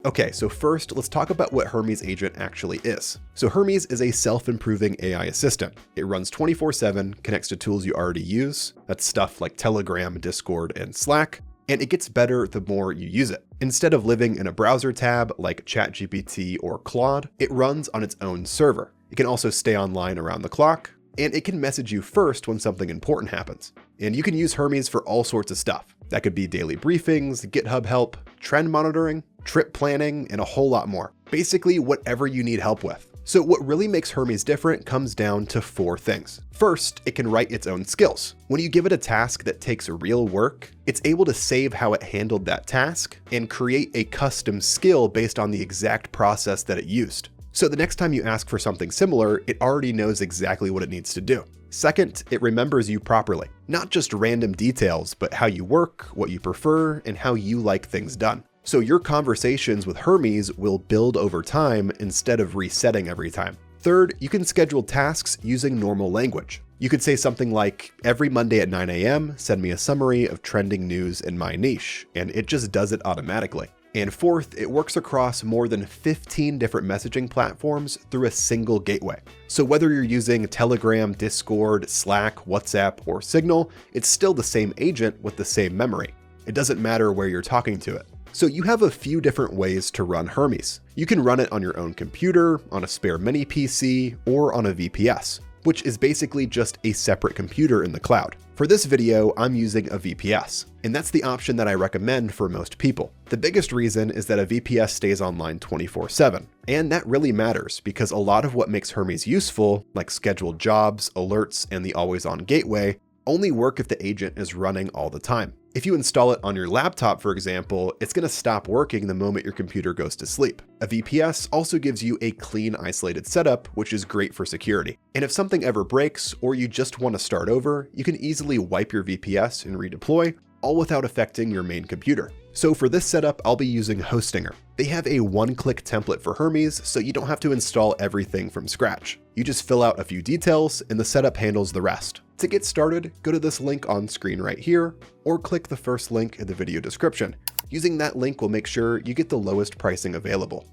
Okay, so first, let's talk about what Hermes Agent actually is. So Hermes is a self-improving AI assistant. It runs 24/7, connects to tools you already use. That's stuff like Telegram, Discord, and Slack. And it gets better the more you use it. Instead of living in a browser tab like ChatGPT or Claude, it runs on its own server. It can also stay online around the clock, and it can message you first when something important happens. And you can use Hermes for all sorts of stuff. That could be daily briefings, GitHub help, trend monitoring, trip planning, and a whole lot more. Basically, whatever you need help with. So what really makes Hermes different comes down to 4 things. First, it can write its own skills. When you give it a task that takes real work, it's able to save how it handled that task and create a custom skill based on the exact process that it used. So the next time you ask for something similar, it already knows exactly what it needs to do. Second, it remembers you properly. Not just random details, but how you work, what you prefer, and how you like things done. So your conversations with Hermes will build over time instead of resetting every time. Third, you can schedule tasks using normal language. You could say something like, every Monday at 9 a.m., send me a summary of trending news in my niche, and it just does it automatically. And fourth, it works across more than 15 different messaging platforms through a single gateway. So whether you're using Telegram, Discord, Slack, WhatsApp, or Signal, it's still the same agent with the same memory. It doesn't matter where you're talking to it. So you have a few different ways to run Hermes. You can run it on your own computer, on a spare mini PC, or on a VPS, which is basically just a separate computer in the cloud. For this video, I'm using a VPS, and that's the option that I recommend for most people. The biggest reason is that a VPS stays online 24/7, and that really matters because a lot of what makes Hermes useful, like scheduled jobs, alerts, and the always-on gateway, only work if the agent is running all the time. If you install it on your laptop, for example, it's going to stop working the moment your computer goes to sleep. A VPS also gives you a clean, isolated setup, which is great for security. And if something ever breaks or you just want to start over, you can easily wipe your VPS and redeploy, all without affecting your main computer. So for this setup, I'll be using Hostinger. They have a one-click template for Hermes, so you don't have to install everything from scratch. You just fill out a few details and the setup handles the rest. To get started, go to this link on screen right here, or click the first link in the video description. Using that link will make sure you get the lowest pricing available.